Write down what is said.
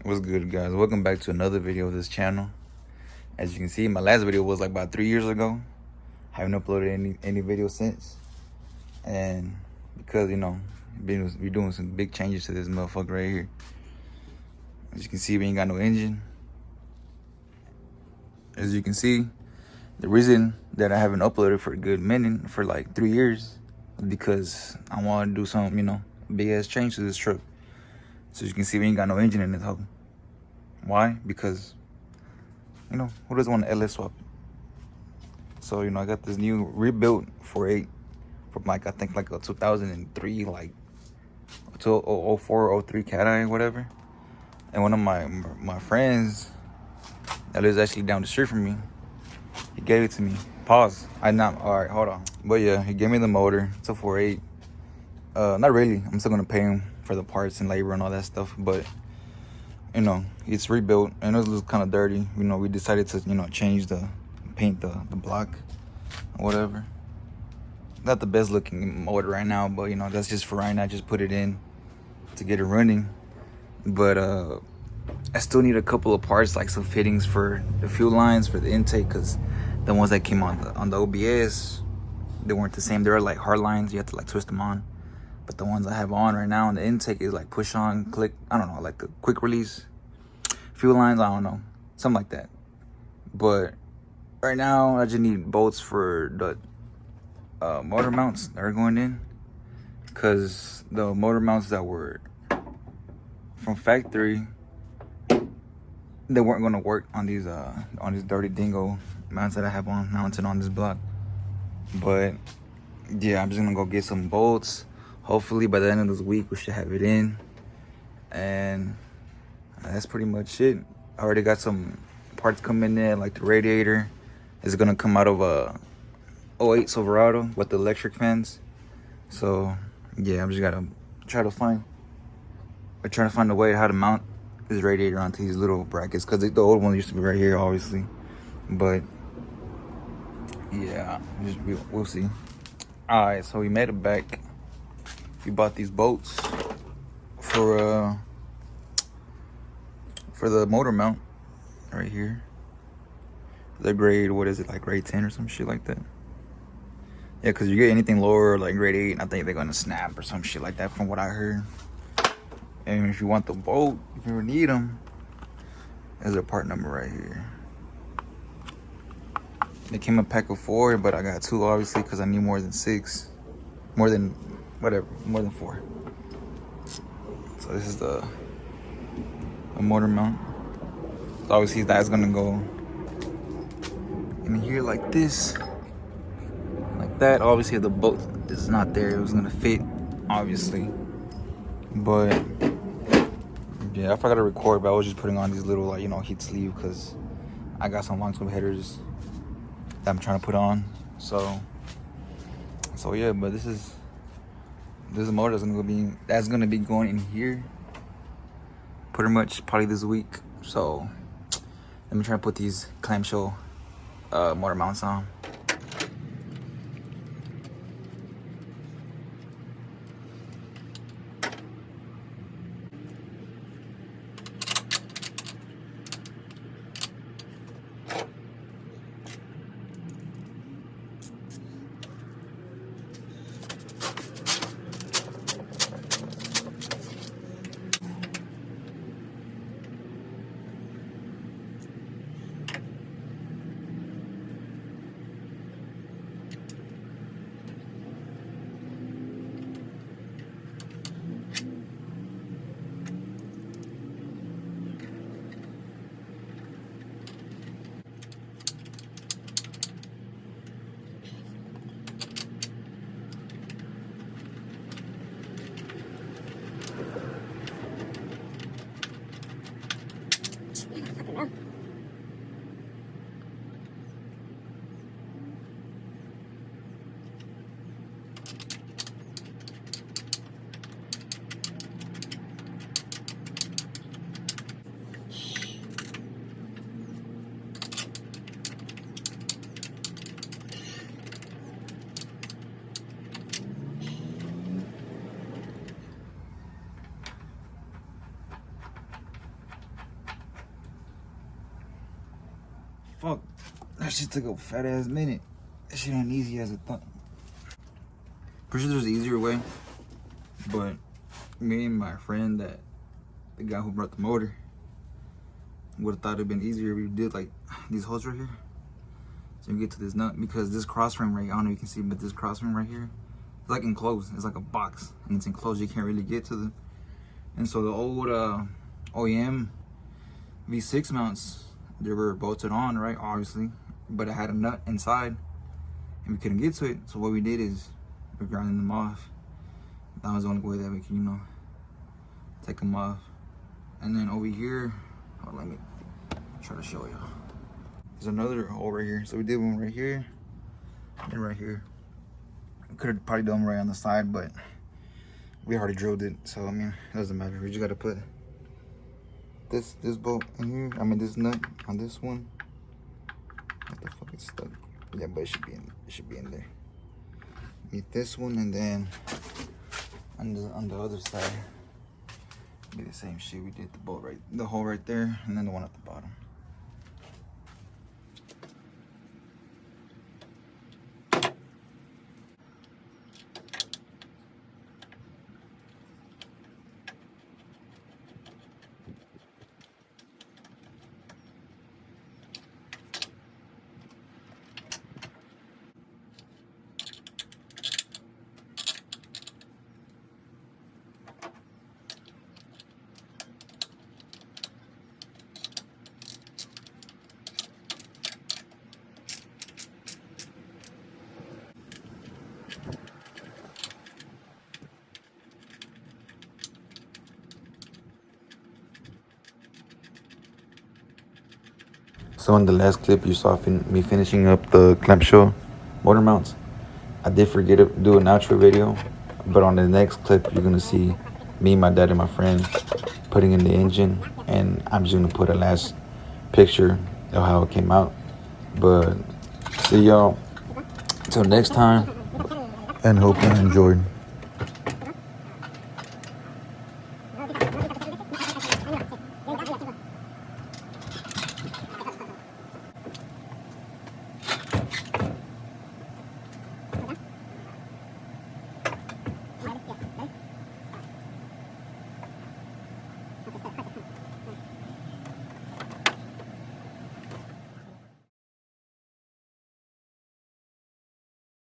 What's good, guys? Welcome back to another video of this channel. As you can see, my last video was like about 3 years ago. Haven't uploaded any video since, and because we're doing some big changes to this motherfucker right here. As you can see, we ain't got no engine. As you can see, the reason that I haven't uploaded for a good minute, for like 3 years, is because I want to do some big ass change to this truck. So as you can see, we ain't got no engine in this hoe. Why? Because who doesn't want an LS swap? So I got this new rebuilt 4.8 from I think like a 2003, like 04, 03 Cat-Eye, whatever. And one of my friends that lives actually down the street from me, he gave it to me. Pause. Alright, hold on. But yeah, he gave me the motor. It's a 4.8. Not really. I'm still gonna pay him for the parts and labor and all that stuff, but it's rebuilt and it was kind of dirty. We decided to change paint the block or whatever. Not the best looking motor right now, but that's just for right now. Just put it in to get it running. But I still need a couple of parts, like some fittings for the fuel lines for the intake, because the ones that came on the OBS, they weren't the same. They were like hard lines. You have to like twist them on. But the ones I have on right now on the intake is like push on, click. I don't know, like a quick release fuel lines. I don't know, something like that. But right now I just need bolts for the motor mounts that are going in, because the motor mounts that were from factory, they weren't going to work on these dirty dingo mounts that I have mounted on this block. But yeah, I'm just gonna go get some bolts. Hopefully by the end of this week we should have it in, and that's pretty much it. I already got some parts coming in, like the radiator is gonna come out of a 08 Silverado with the electric fans. So yeah, I'm just gotta try to find a way how to mount this radiator onto these little brackets, because the old one used to be right here, obviously. But yeah, we'll see. All right, so we made it back. We bought these bolts for the motor mount right here. The grade, what is it, like grade 10 or some shit like that? Yeah, because you get anything lower, like grade 8, I think they're gonna snap or some shit like that, from what I heard. And if you want the bolt, if you ever need them, there's a part number right here. It came a pack of 4, but I got 2 obviously, because I need more than 6. More than 4. So this is the motor mount. So obviously that's gonna go in here like this, like that. Obviously the bolt is not there, it was gonna fit, obviously. But yeah, I forgot to record, but I was just putting on these little heat sleeve, because I got some long tube headers that I'm trying to put on. So yeah, but this is motor that's gonna be going in here pretty much probably this week. So let me try to put these clamshell motor mounts on. fuck. That shit took a fat ass minute. That shit ain't easy as I thought. Pretty sure there's an easier way, but me and my friend, the guy who brought the motor, would have thought it'd been easier if we did like these holes right here. So you get to this nut, because this cross frame right, I don't know if you can see, but this cross frame right here, it's like enclosed. It's like a box, and it's enclosed. You can't really get to them. And so the old OEM V6 mounts, they were bolted on, right? Obviously, but it had a nut inside, and we couldn't get to it. So what we did is we're grinding them off. That was the only way that we can, you know, take them off. And then over here, oh, let me try to show y'all. There's another hole right here. So we did one right here and right here. We could have probably done them right on the side, but we already drilled it. So I mean, it doesn't matter. We just gotta put this bolt in here. I mean, this nut on this one. What the fuck is stuck? Yeah, but it should be in there. Get this one, and then on the other side, be the same shit. We did the hole right there, and then the one at the bottom. So in the last clip, you saw me finishing up the clamshell motor mounts. I did forget to do an outro video, but on the next clip, you're gonna see me, my dad, and my friend putting in the engine, and I'm just gonna put a last picture of how it came out. But see y'all till next time, and hope you enjoyed.